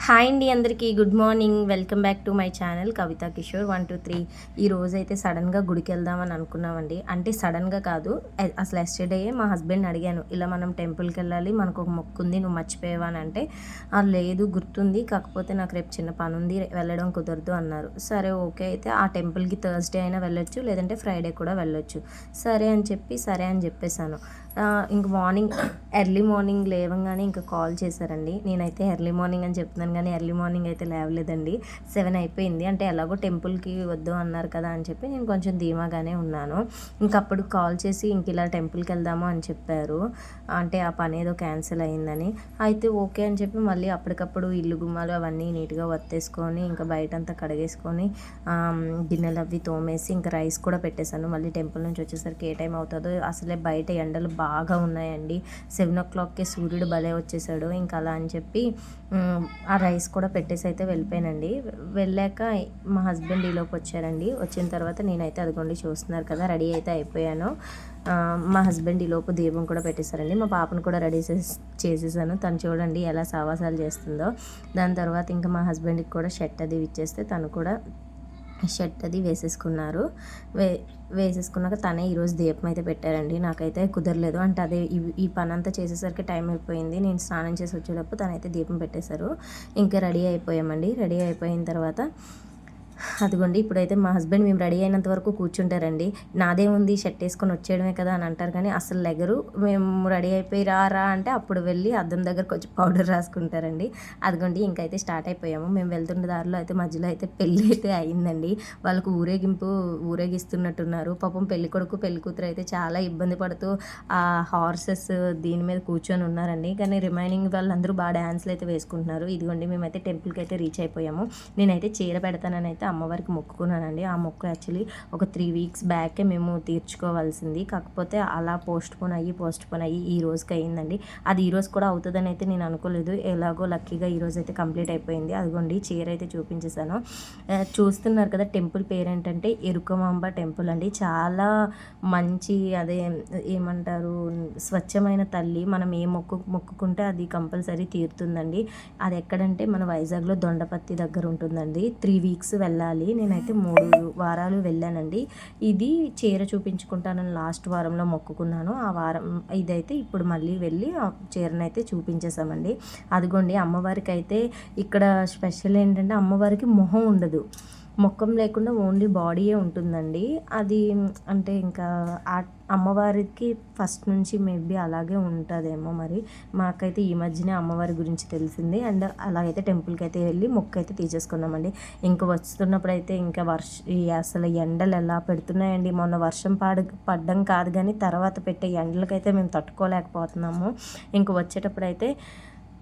Hi అండి, అందరికీ good morning. Welcome back to my channel Kavitha Kishore 123. ఈ రోజు అయితే సడన్గా గుడికి వెళ్దామని అనుకున్నామండి. అంటే సడన్గా కాదు, అసలు ఎస్టర్డే మా హస్బెండ్ అడిగాను, ఇలా మనం టెంపుల్కి వెళ్ళాలి, మనకు ఒక మొక్కు ఉంది, నువ్వు మర్చిపోయావా అని అంటే లేదు గుర్తుంది, కాకపోతే నాకు రేపు చిన్న పని ఉంది, వెళ్ళడం కుదరదు అన్నారు. సరే ఓకే, అయితే ఆ టెంపుల్కి థర్స్డే అయినా వెళ్ళొచ్చు, లేదంటే ఫ్రైడే కూడా వెళ్ళొచ్చు. సరే అని చెప్పేశాను. ఇంక ఎర్లీ మార్నింగ్ లేవగానే ఇంకా కాల్ చేశారండి. నేనైతే ఎర్లీ మార్నింగ్ అని చెప్తున్నాను కానీ ఎర్లీ మార్నింగ్ అయితే లేవలేదండి. 7 అయిపోయింది. అంటే ఎలాగో టెంపుల్కి వద్దు అన్నారు కదా అని చెప్పి నేను కొంచెం ధీమాగానే ఉన్నాను. ఇంకప్పుడు కాల్ చేసి ఇంక ఇలా టెంపుల్కి వెళ్దాము అని చెప్పారు. అంటే ఆ పని ఏదో క్యాన్సిల్ అయిందని. అయితే ఓకే అని చెప్పి మళ్ళీ అప్పటికప్పుడు ఇల్లు గుమ్మాలు అవన్నీ నీట్గా వత్తేసుకొని ఇంకా బయటంతా కడిగేసుకొని గిన్నెలు అవి తోమేసి ఇంకా రైస్ కూడా పెట్టేశాను. మళ్ళీ టెంపుల్ నుంచి వచ్చేసరికి ఏ టైం అవుతుందో, అసలే బయట ఎండలు బాగా ఉన్నాయండి. 7 o'clockకే సూర్యుడు భలే వచ్చేసాడు. ఇంకా అలా అని చెప్పి ఆ రైస్ కూడా పెట్టేసి అయితే వెళ్ళిపోయానండి. వెళ్ళాక మా హస్బెండ్ ఈలోకి వచ్చారండి. వచ్చిన తర్వాత నేనైతే అదిగోండి చూస్తున్నారు కదా, రెడీ అయితే అయిపోయాను. మా హస్బెండ్ ఈలోపు దీపం కూడా పెట్టేశారండి. మా పాపను కూడా రెడీ చేసేసాను. తను చూడండి ఎలా సావాసాలు చేస్తుందో. దాని తర్వాత ఇంకా మా హస్బెండ్కి కూడా షర్ట్ అది ఇచ్చేస్తే తను కూడా షర్ట్ అది వేసేసుకున్నారు. వేసేసుకున్నాక తనే ఈరోజు దీపం అయితే పెట్టారండి. నాకైతే కుదరలేదు. అంటే అదే ఈ పని అంతా చేసేసరికి టైం అయిపోయింది. నేను స్నానం చేసి వచ్చేటప్పుడు తనైతే దీపం పెట్టేశారు. ఇంకా రెడీ అయిపోయామండి. రెడీ అయిపోయిన తర్వాత అదిగోండి ఇప్పుడైతే మా హస్బెండ్ మేము రెడీ అయినంత వరకు కూర్చుంటారండి. నాదే ఉంది, షర్ట్ వేసుకొని వచ్చేయడమే కదా అని అంటారు కానీ అసలు లెగరు. మేము రెడీ అయిపోయి రా అంటే అప్పుడు వెళ్ళి అద్దం దగ్గర కొంచెం పౌడర్ రాసుకుంటారండి. అదిగోండి ఇంకైతే స్టార్ట్ అయిపోయాము. మేము వెళ్తున్న దారిలో అయితే మధ్యలో అయితే పెళ్ళి అయితే అయిందండి. వాళ్ళకు ఊరేగిస్తున్నట్టున్నారు. పాపం పెళ్లి కొడుకు పెళ్లి కూతురు అయితే చాలా ఇబ్బంది పడుతూ ఆ హార్సెస్ దీని మీద కూర్చొని ఉన్నారండి. కానీ రిమైనింగ్ వాళ్ళందరూ బాగా డ్యాన్స్లు అయితే వేసుకుంటున్నారు. ఇదిగోండి మేమైతే టెంపుల్కి అయితే రీచ్ అయిపోయాము. నేనైతే చీర పెడతానని అయితే అమ్మవారికి మొక్కుకున్నానండి. ఆ మొక్కు యాక్చువల్లీ ఒక 3 weeks బ్యాకే మేము తీర్చుకోవాల్సింది. కాకపోతే అలా పోస్ట్ పోన్ అయ్యి ఈ రోజుకి అయ్యిందండి. అది ఈ రోజు కూడా అవుతుందని అయితే నేను అనుకోలేదు. ఎలాగో లక్కీగా ఈ రోజు అయితే కంప్లీట్ అయిపోయింది. అదిగోండి చీర అయితే చూపించేశాను. చూస్తున్నారు కదా, టెంపుల్ పేరు ఏంటంటే ఎరుకమాంబ టెంపుల్ అండి. చాలా మంచి ఏమంటారు, స్వచ్ఛమైన తల్లి. మనం ఏ మొక్కుకుంటే అది కంపల్సరీ తీరుతుందండి. అది ఎక్కడంటే మన వైజాగ్లో దొండపత్తి దగ్గర ఉంటుందండి. 3 weeks వెళ్ళాలి. నేనైతే 3 వారాలు వెళ్ళానండి. ఇది చీర చూపించుకుంటానని లాస్ట్ వారంలో మొక్కుకున్నాను. ఆ వారం ఇదైతే ఇప్పుడు మళ్ళీ వెళ్ళి ఆ చీరనైతే చూపించేసామండి. అదిగోండి అమ్మవారికి అయితే ఇక్కడ స్పెషల్ ఏంటంటే అమ్మవారికి మొహం ఉండదు. ముఖం లేకుండా ఓన్లీ బాడీయే ఉంటుందండి. అది అంటే ఇంకా అమ్మవారికి ఫస్ట్ నుంచి మేబీ అలాగే ఉంటుందేమో మరి. మాకైతే ఈ మధ్యనే అమ్మవారి గురించి తెలిసింది. అండ్ అలాగైతే టెంపుల్కి అయితే వెళ్ళి మొక్కు అయితే తీసేసుకున్నామండి. ఇంకా వస్తున్నప్పుడు అయితే ఇంకా అసలు ఎండలు ఎలా పెడుతున్నాయండి. మొన్న వర్షం పడ్డం కాదు కానీ తర్వాత పెట్టే ఎండలకైతే మేము తట్టుకోలేకపోతున్నాము. ఇంక వచ్చేటప్పుడు అయితే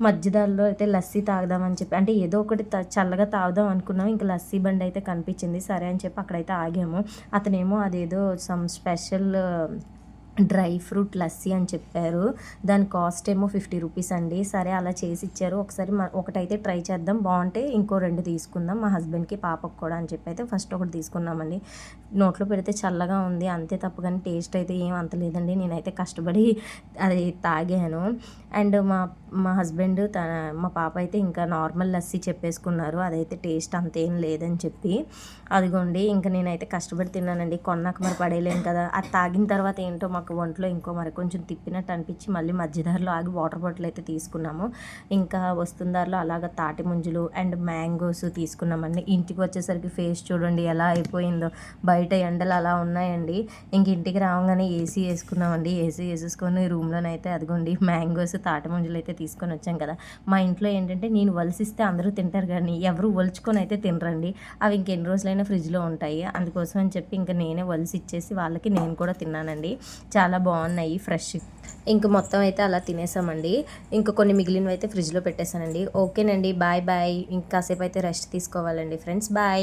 మధ్యదారిలో అయితే లస్సీ తాగుదామని చెప్పి, అంటే ఏదో ఒకటి చల్లగా తాగుదాం అనుకున్నాం. ఇంకా లస్సీ బండి అయితే కనిపించింది. సరే అని చెప్పి అక్కడైతే ఆగాము. అతనేమో అదేదో some special dry fruit lassi అని చెప్పారు. దాని కాస్ట్ ఏమో 50 rupees అండి. సరే అలా చేసి ఇచ్చారు. ఒకసారి ఒకటైతే ట్రై చేద్దాం, బాగుంటే ఇంకో 2 తీసుకుందాం మా హస్బెండ్కి పాపకు కూడా అని చెప్పి అయితే ఫస్ట్ ఒకటి తీసుకున్నామండి. నోట్లో పెడితే చల్లగా ఉంది అంతే తప్ప కానీ టేస్ట్ అయితే ఏం అంత లేదండి. నేనైతే కష్టపడి అది తాగాను. అండ్ మా హస్బెండ్ మా పాప అయితే ఇంకా నార్మల్ లస్సీ చెప్పేసుకున్నారు. అదైతే టేస్ట్ అంతేం లేదని చెప్పి. అదిగోండి ఇంకా నేనైతే కష్టపడి తిన్నానండి. కొన్నాక మరి పడేయలేను కదా. అది తాగిన తర్వాత ఏంటో మాకు ఒంట్లో ఇంకో మరి కొంచెం తిప్పినట్టు అనిపించి మళ్ళీ మధ్యదారిలో ఆగి వాటర్ బాటిల్ అయితే తీసుకున్నాము. ఇంకా వస్తున్న దారిలో అలాగ తాటి ముంజులు అండ్ మ్యాంగోస్ తీసుకున్నామండి. ఇంటికి వచ్చేసరికి ఫేస్ చూడండి ఎలా అయిపోయిందో. బయట ఎండలు అలా ఉన్నాయండి. ఇంక ఇంటికి రాగానే ఏసీ వేసుకున్నామండి. ఏసీ వేసేసుకొని రూమ్లోనైతే అదిగోండి మ్యాంగోస్ తాటి ముంజులు అయితే తీసుకొని వచ్చాం కదా. మా ఇంట్లో ఏంటంటే నేను వలసిస్తే అందరూ తింటారు కానీ ఎవరు వలుచుకొని అయితే తినరండి. అవి ఇంకెన్ని రోజులైనా ఫ్రిడ్జ్లో ఉంటాయి. అందుకోసం అని చెప్పి ఇంకా నేనే వలిసి ఇచ్చేసి వాళ్ళకి నేను కూడా తిన్నానండి. చాలా బాగున్నాయి ఫ్రెష్. ఇంక మొత్తం అయితే అలా తినేసామండి. ఇంకా కొన్ని మిగిలినవి అయితే ఫ్రిడ్జ్లో పెట్టేశానండి. ఓకేనండి, బాయ్. ఇంకాసేపు అయితే రెస్ట్ తీసుకోవాలండి ఫ్రెండ్స్. బాయ్.